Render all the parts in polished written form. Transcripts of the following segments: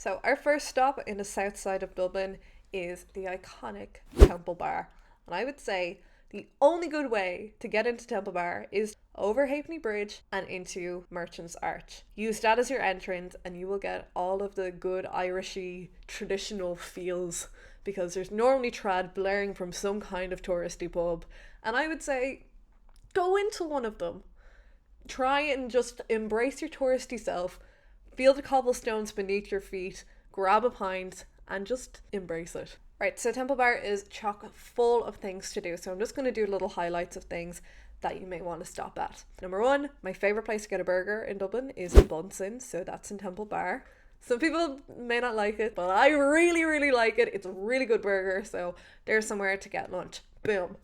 So our first stop in the south side of Dublin is the iconic Temple Bar. And I would say the only good way to get into Temple Bar is over Halfpenny Bridge and into Merchant's Arch. Use that as your entrance and you will get all of the good Irishy traditional feels, because there's normally trad blaring from some kind of touristy pub. And I would say go into one of them. Try and just embrace your touristy self, feel the cobblestones beneath your feet, grab a pint, and just embrace it. Right, so Temple Bar is chock full of things to do, so I'm just going to do little highlights of things that you may want to stop at. Number one, my favourite place to get a burger in Dublin is Bunsen, so that's in Temple Bar. Some people may not like it, but I really, really like it. It's a really good burger, so there's somewhere to get lunch. Boom.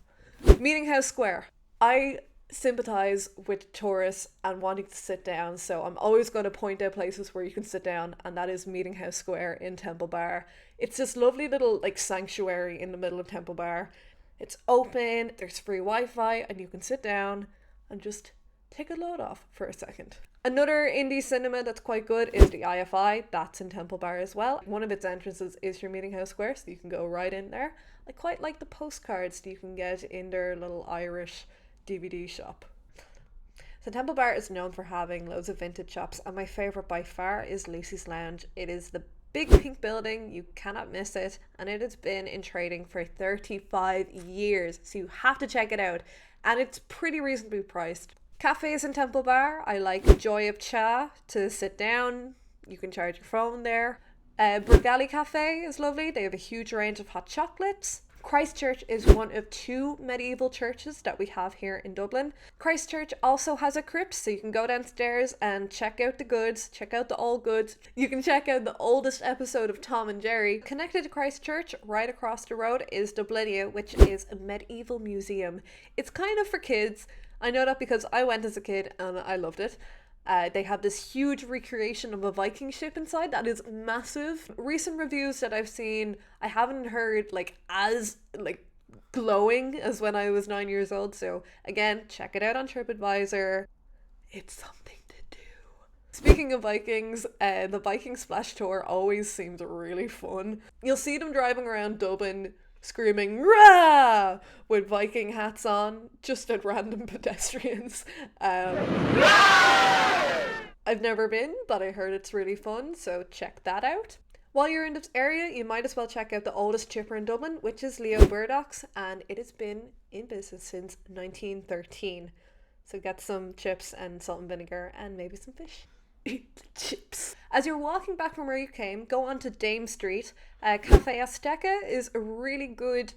Meeting House Square. I sympathize with tourists and wanting to sit down, so I'm always going to point out places where you can sit down, and that is Meeting House Square in Temple Bar. It's this lovely little sanctuary in the middle of Temple Bar. It's open, there's free Wi-Fi, and you can sit down and just take a load off for a second. Another indie cinema that's quite good is the IFI. That's in Temple Bar as well. One of its entrances is your Meeting House Square, so you can go right in there. I quite like the postcards that you can get in their little Irish DVD shop. So Temple Bar is known for having loads of vintage shops, and my favourite by far is Lucy's Lounge. It is the big pink building, you cannot miss it, and it has been in trading for 35 years, so you have to check it out, and it's pretty reasonably priced. Cafes in Temple Bar, I like Joy of Cha to sit down, you can charge your phone there. Burgali Cafe is lovely, they have a huge range of hot chocolates. Christchurch is one of two medieval churches that we have here in Dublin. Christchurch also has a crypt, so you can go downstairs and check out the goods, check out the old goods. You can check out the oldest episode of Tom and Jerry. Connected to Christchurch, right across the road, is Dubliner, which is a medieval museum. It's kind of for kids. I know that because I went as a kid and I loved it. They have this huge recreation of a Viking ship inside that is massive. Recent reviews that I've seen, I haven't heard as glowing as when I was 9 years old. So again, check it out on TripAdvisor. It's something to do. Speaking of Vikings, the Viking Splash Tour always seems really fun. You'll see them driving around Dublin screaming "Rah!" with Viking hats on, just at random pedestrians. I've never been, but I heard it's really fun, so check that out. While you're in this area, you might as well check out the oldest chipper in Dublin, which is Leo Burdock's, and it has been in business since 1913. So get some chips and salt and vinegar and maybe some fish. Eat the chips. As you're walking back from where you came, go on to Dame Street. Cafe Azteca is a really good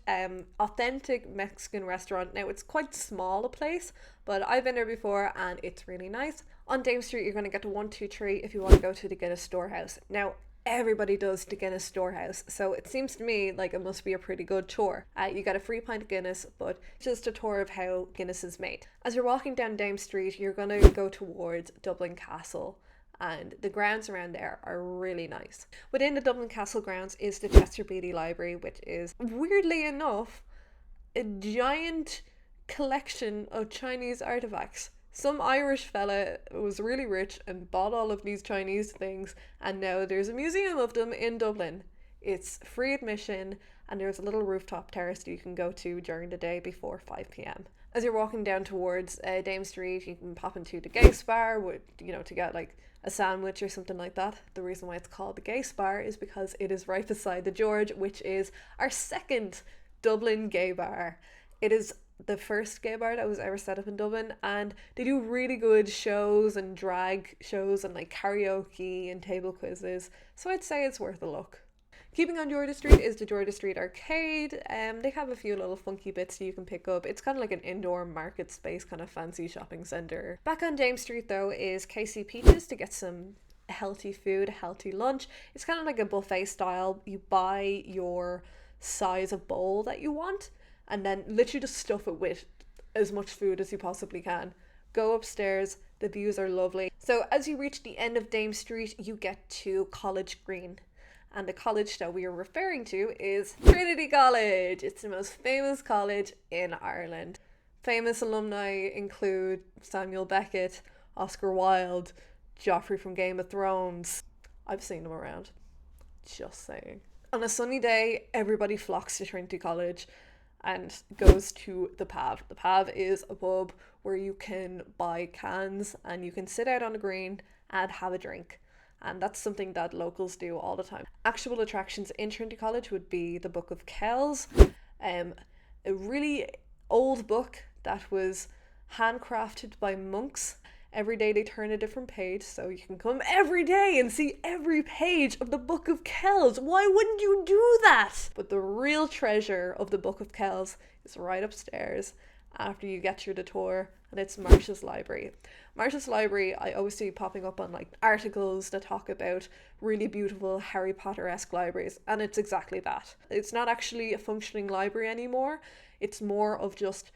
authentic Mexican restaurant. Now it's quite small a place, but I've been there before and it's really nice. On Dame Street you're going to get to 123 if you want to go to the Guinness Storehouse. Now everybody does the Guinness Storehouse, so it seems to me like it must be a pretty good tour. You get a free pint of Guinness, but just a tour of how Guinness is made. As you're walking down Dame Street, you're going to go towards Dublin Castle, and the grounds around there are really nice. Within the Dublin Castle grounds is the Chester Beatty Library, which is, weirdly enough, a giant collection of Chinese artifacts. Some Irish fella was really rich and bought all of these Chinese things, and now there's a museum of them in Dublin. It's free admission, and there's a little rooftop terrace that you can go to during the day before 5 p.m. As you're walking down towards Dame Street, you can pop into the Gay SPAR with, to get a sandwich or something like that. The reason why it's called the Gay SPAR is because it is right beside the George, which is our second Dublin gay bar. It is the first gay bar that was ever set up in Dublin, and they do really good shows and drag shows and karaoke and table quizzes, so I'd say it's worth a look. Keeping on Georgia Street is the Georgia Street Arcade. They have a few little funky bits that you can pick up. It's kind of like an indoor market space, kind of fancy shopping centre. Back on Dame Street though is KC Peaches to get some healthy food, healthy lunch. It's kind of like a buffet style. You buy your size of bowl that you want and then literally just stuff it with as much food as you possibly can. Go upstairs, the views are lovely. So as you reach the end of Dame Street, you get to College Green. And the college that we are referring to is Trinity College. It's the most famous college in Ireland. Famous alumni include Samuel Beckett, Oscar Wilde, Joffrey from Game of Thrones. I've seen them around. Just saying. On a sunny day, everybody flocks to Trinity College and goes to the Pav. The Pav is a pub where you can buy cans and you can sit out on the green and have a drink. And that's something that locals do all the time. Actual attractions in Trinity College would be the Book of Kells, a really old book that was handcrafted by monks. Every day they turn a different page, so you can come every day and see every page of the Book of Kells. Why wouldn't you do that? But the real treasure of the Book of Kells is right upstairs after you get through the tour, and it's Marsha's Library. Marsha's Library, I always see popping up on like articles that talk about really beautiful Harry Potter-esque libraries, and it's exactly that. It's not actually a functioning library anymore. It's more of just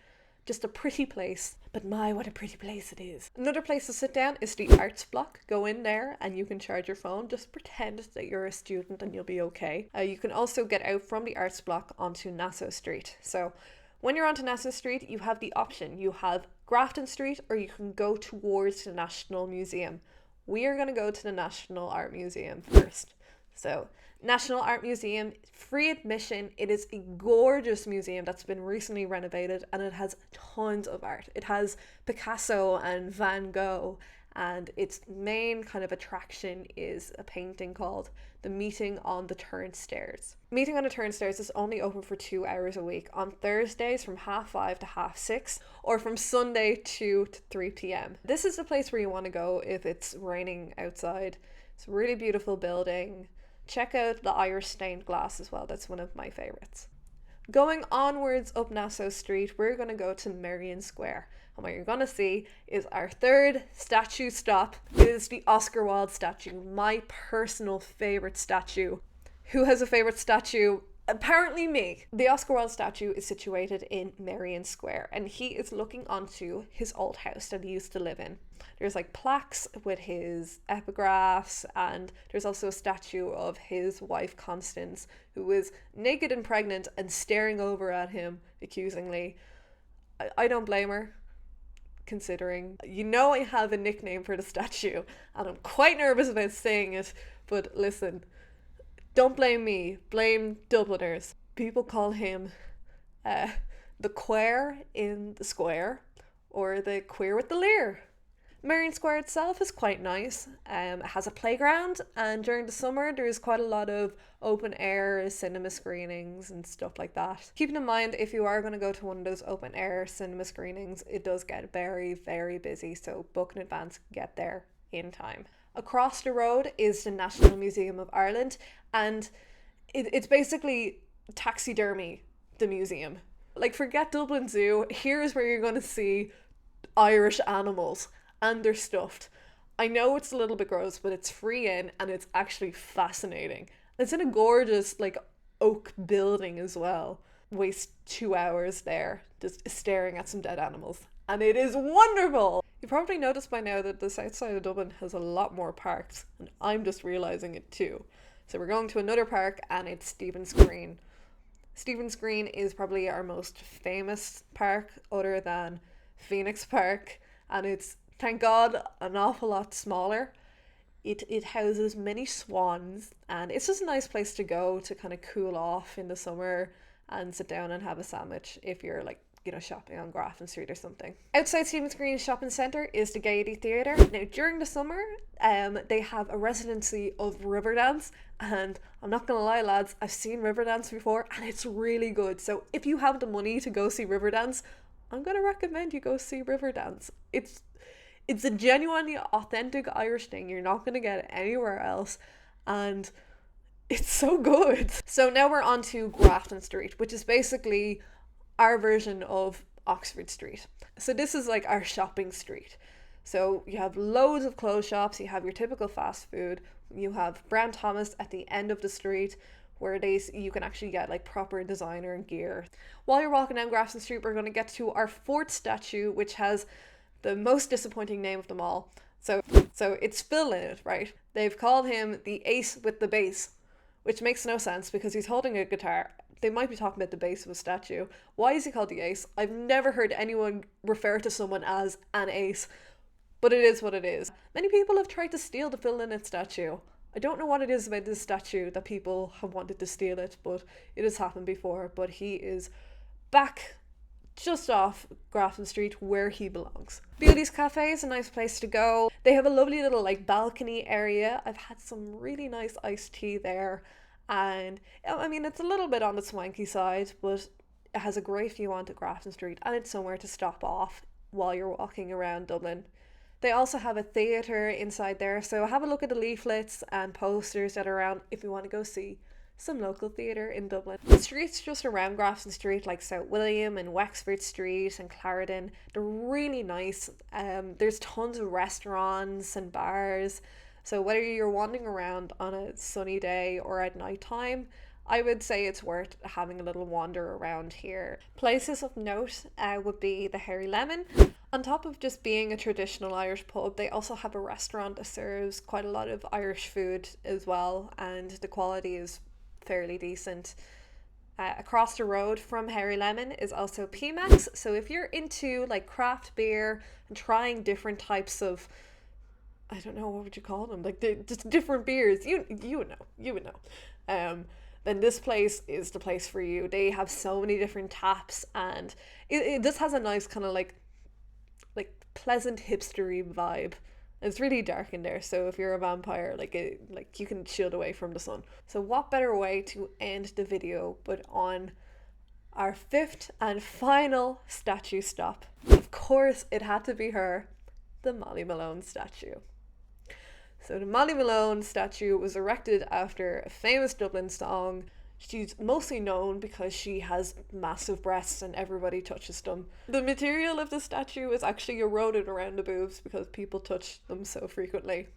a pretty place. But my, what a pretty place it is. Another place to sit down is the arts block. Go in there and you can charge your phone. Just pretend that you're a student and you'll be okay. You can also get out from the arts block onto Nassau Street. So when you're onto Nassau Street, you have the option. You have Grafton Street, or you can go towards the National Museum. We are going to go to the National Art Museum first. So National Art Museum, free admission. It is a gorgeous museum that's been recently renovated, and it has tons of art. It has Picasso and Van Gogh, and its main kind of attraction is a painting called The Meeting on the Turnstairs. Meeting on the Turnstairs is only open for 2 hours a week, on Thursdays from 5:30 to 6:30, or from Sunday 2 to 3 p.m. This is the place where you want to go if it's raining outside. It's a really beautiful building. Check out the Irish stained glass as well. That's one of my favourites. Going onwards up Nassau Street, we're going to go to Merrion Square. And what you're going to see is our third statue stop. It is the Oscar Wilde statue, my personal favourite statue. Who has a favourite statue? Apparently me. The Oscar Wilde statue is situated in Merrion Square, and he is looking onto his old house that he used to live in. There's like plaques with his epigraphs, and there's also a statue of his wife Constance, who is naked and pregnant and staring over at him accusingly. I don't blame her, considering, I have a nickname for the statue and I'm quite nervous about saying it, but listen, don't blame me, blame Dubliners. People call him the queer in the square, or the queer with the leer. Merrion Square itself is quite nice. It has a playground, and during the summer there's quite a lot of open air cinema screenings and stuff like that. Keeping in mind, if you are going to go to one of those open air cinema screenings, it does get very, very busy, so book in advance, get there in time. Across the road is the National Museum of Ireland, and it's basically taxidermy, the museum. Like, forget Dublin Zoo, here's where you're going to see Irish animals, and they're stuffed. I know it's a little bit gross, but it's free in, and it's actually fascinating. It's in a gorgeous, like, oak building as well. Waste 2 hours there, just staring at some dead animals. And it is wonderful! You probably noticed by now that the south side of Dublin has a lot more parks, and I'm just realising it too. So we're going to another park, and it's Stephen's Green. Stephen's Green is probably our most famous park, other than Phoenix Park, and it's, thank God, an awful lot smaller. It houses many swans, and it's just a nice place to go to kind of cool off in the summer and sit down and have a sandwich if you're like, shopping on Grafton Street or something. Outside Stephen's Green Shopping Centre is the Gaiety Theatre. Now, during the summer, they have a residency of Riverdance, and I'm not gonna lie, lads, I've seen Riverdance before, and it's really good. So if you have the money to go see Riverdance, I'm gonna recommend you go see Riverdance. It's a genuinely authentic Irish thing. You're not gonna get it anywhere else, and it's so good. So now we're on to Grafton Street, which is basically our version of Oxford Street. So this is like our shopping street. So you have loads of clothes shops, you have your typical fast food, you have Brown Thomas at the end of the street, where you can actually get like proper designer gear. While you're walking down Grafton Street, we're going to get to our fourth statue, which has the most disappointing name of them all. So it's Phil in it, right? They've called him the ace with the bass, which makes no sense because he's holding a guitar. They might be talking about the base of a statue. Why is he called the ace? I've never heard anyone refer to someone as an ace, but it is what it is. Many people have tried to steal the Phil Lynott statue. I don't know what it is about this statue that people have wanted to steal it, but it has happened before. But he is back just off Grafton Street where he belongs. Beauty's Cafe is a nice place to go. They have a lovely little like balcony area. I've had some really nice iced tea there, and I mean it's a little bit on the swanky side, but it has a great view onto Grafton Street, and it's somewhere to stop off while you're walking around Dublin. They also have a theatre inside there, so have a look at the leaflets and posters that are around if you want to go see some local theatre in Dublin. The streets just around Grafton Street, like South William and Wexford Street and Clarendon, they're really nice. There's tons of restaurants and bars, so whether you're wandering around on a sunny day or at night time, I would say it's worth having a little wander around here. Places of note would be the Hairy Lemon. On top of just being a traditional Irish pub, they also have a restaurant that serves quite a lot of Irish food as well, and the quality is fairly decent. Across the road from Hairy Lemon is also PMAX, so if you're into like craft beer and trying different types of, I don't know, what would you call them, like just different beers, you would know. Then this place is the place for you. They have so many different taps, and it just has a nice kind of like pleasant hipstery vibe. It's really dark in there, so if you're a vampire, like you can shield away from the sun. So what better way to end the video but on our fifth and final statue stop? Of course, it had to be her, the Molly Malone statue. So the Molly Malone statue was erected after a famous Dublin song. She's mostly known because she has massive breasts and everybody touches them. The material of the statue is actually eroded around the boobs because people touch them so frequently.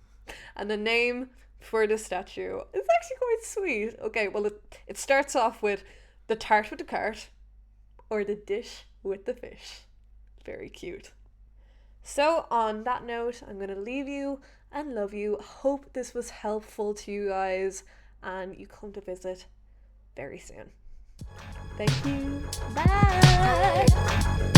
And the name for the statue is actually quite sweet. Okay, well it starts off with the tart with the cart or the dish with the fish. Very cute. So on that note, I'm going to leave you and love you. Hope this was helpful to you guys and you come to visit very soon. Thank you. Bye.